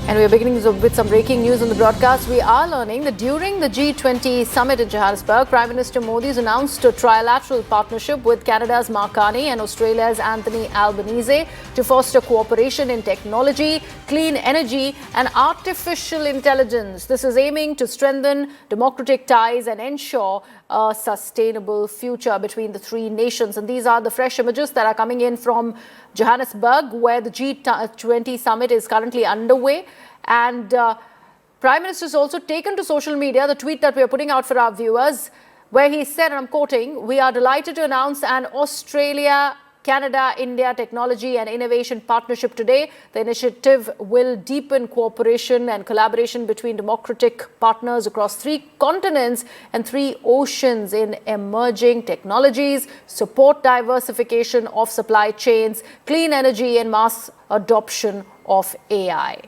And we are beginning with some breaking news on the broadcast. We are learning that during the G20 Summit in Johannesburg, Prime Minister Modi has announced a trilateral partnership with Canada's Carney and Australia's Albanese to foster cooperation in technology, clean energy and artificial intelligence. This is aiming to strengthen democratic ties and ensure a sustainable future between the three nations. And these are the fresh images that are coming in from Johannesburg, where the G20 Summit is currently underway. And Prime Minister has also taken to social media the tweet that we are putting out for our viewers, where he said, and I'm quoting, "We are delighted to announce an Australia-Canada-India technology and innovation partnership today. The initiative will deepen cooperation and collaboration between democratic partners across three continents and three oceans in emerging technologies, support diversification of supply chains, clean energy and mass adoption of AI."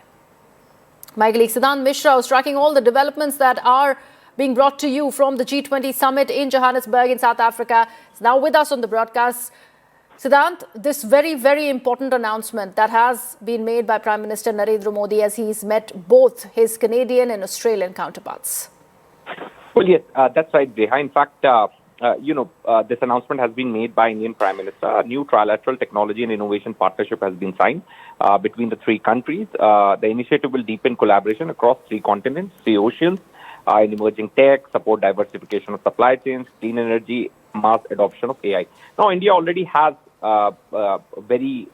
My colleague Siddhant Mishra is tracking all the developments that are being brought to you from the G20 Summit in Johannesburg in South Africa. He's now with us on the broadcast. Siddhant, this very, very important announcement that has been made by Prime Minister Narendra Modi as he's met both his Canadian and Australian counterparts. Well, yes, that's right, Deha. In fact, this announcement has been made by Indian Prime Minister. A new trilateral technology and innovation partnership has been signed between the three countries. The initiative will deepen collaboration across three continents, three oceans, in emerging tech, support diversification of supply chains, clean energy, mass adoption of AI. Now, India already has very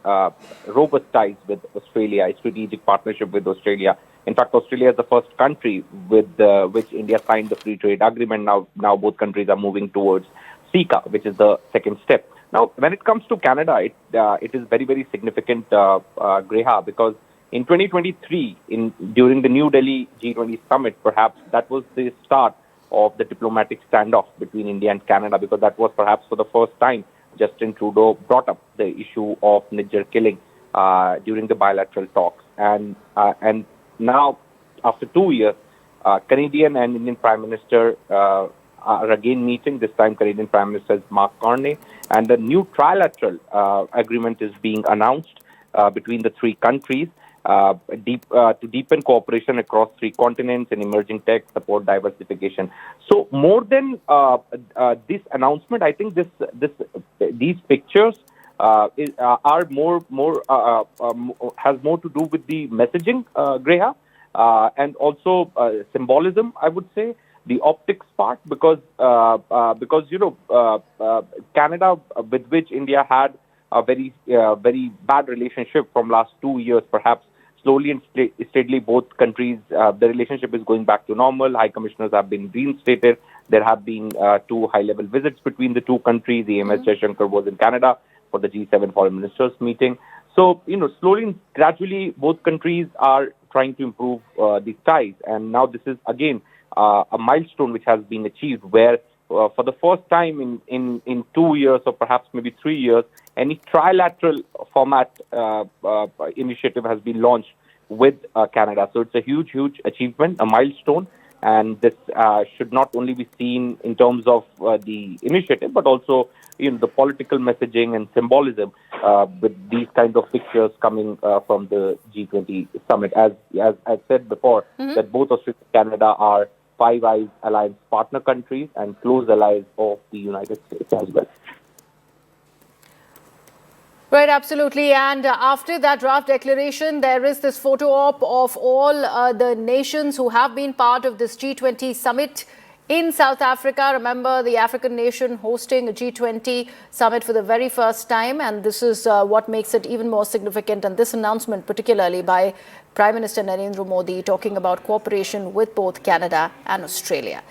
robust ties with Australia, a strategic partnership with Australia. In fact, Australia is the first country with which India signed the free trade agreement. Now both countries are moving towards CECA, which is the second step. Now, when it comes to Canada, it is very, very significant, Greha, because in 2023, during the New Delhi G20 Summit, perhaps that was the start of the diplomatic standoff between India and Canada, because that was perhaps for the first time Justin Trudeau brought up the issue of Niger killing during the bilateral talks. And now, after 2 years, Canadian and Indian Prime Minister are again meeting. This time, Canadian Prime Minister is Carney, and the new trilateral agreement is being announced between the three countries to deepen cooperation across three continents in emerging tech, support diversification. So, more than this announcement, I think these pictures are has more to do with the messaging, Greha, and also symbolism, I would say, the optics part, because Canada, with which India had a very bad relationship from last 2 years, perhaps slowly and steadily, both countries, the relationship is going back to normal. High commissioners have been reinstated. There have been 2 high-level visits between the two countries. The MS Jaishankar was in Canada for the G7 foreign ministers meeting. So, slowly and gradually, both countries are trying to improve these ties. And now this is, again, a milestone which has been achieved, where for the first time in 2 years or perhaps maybe 3 years, any trilateral format initiative has been launched with Canada. So it's a huge, huge achievement, a milestone. And this should not only be seen in terms of the initiative, but also the political messaging and symbolism with these kinds of pictures coming from the G20 Summit. As I said before, that both Australia and Canada are Five Eyes Alliance partner countries and close allies of the United States as well. Right, absolutely. And after that draft declaration, there is this photo op of all the nations who have been part of this G20 summit in South Africa. Remember, the African nation hosting a G20 summit for the very first time. And this is what makes it even more significant. And this announcement, particularly by Prime Minister Narendra Modi, talking about cooperation with both Canada and Australia.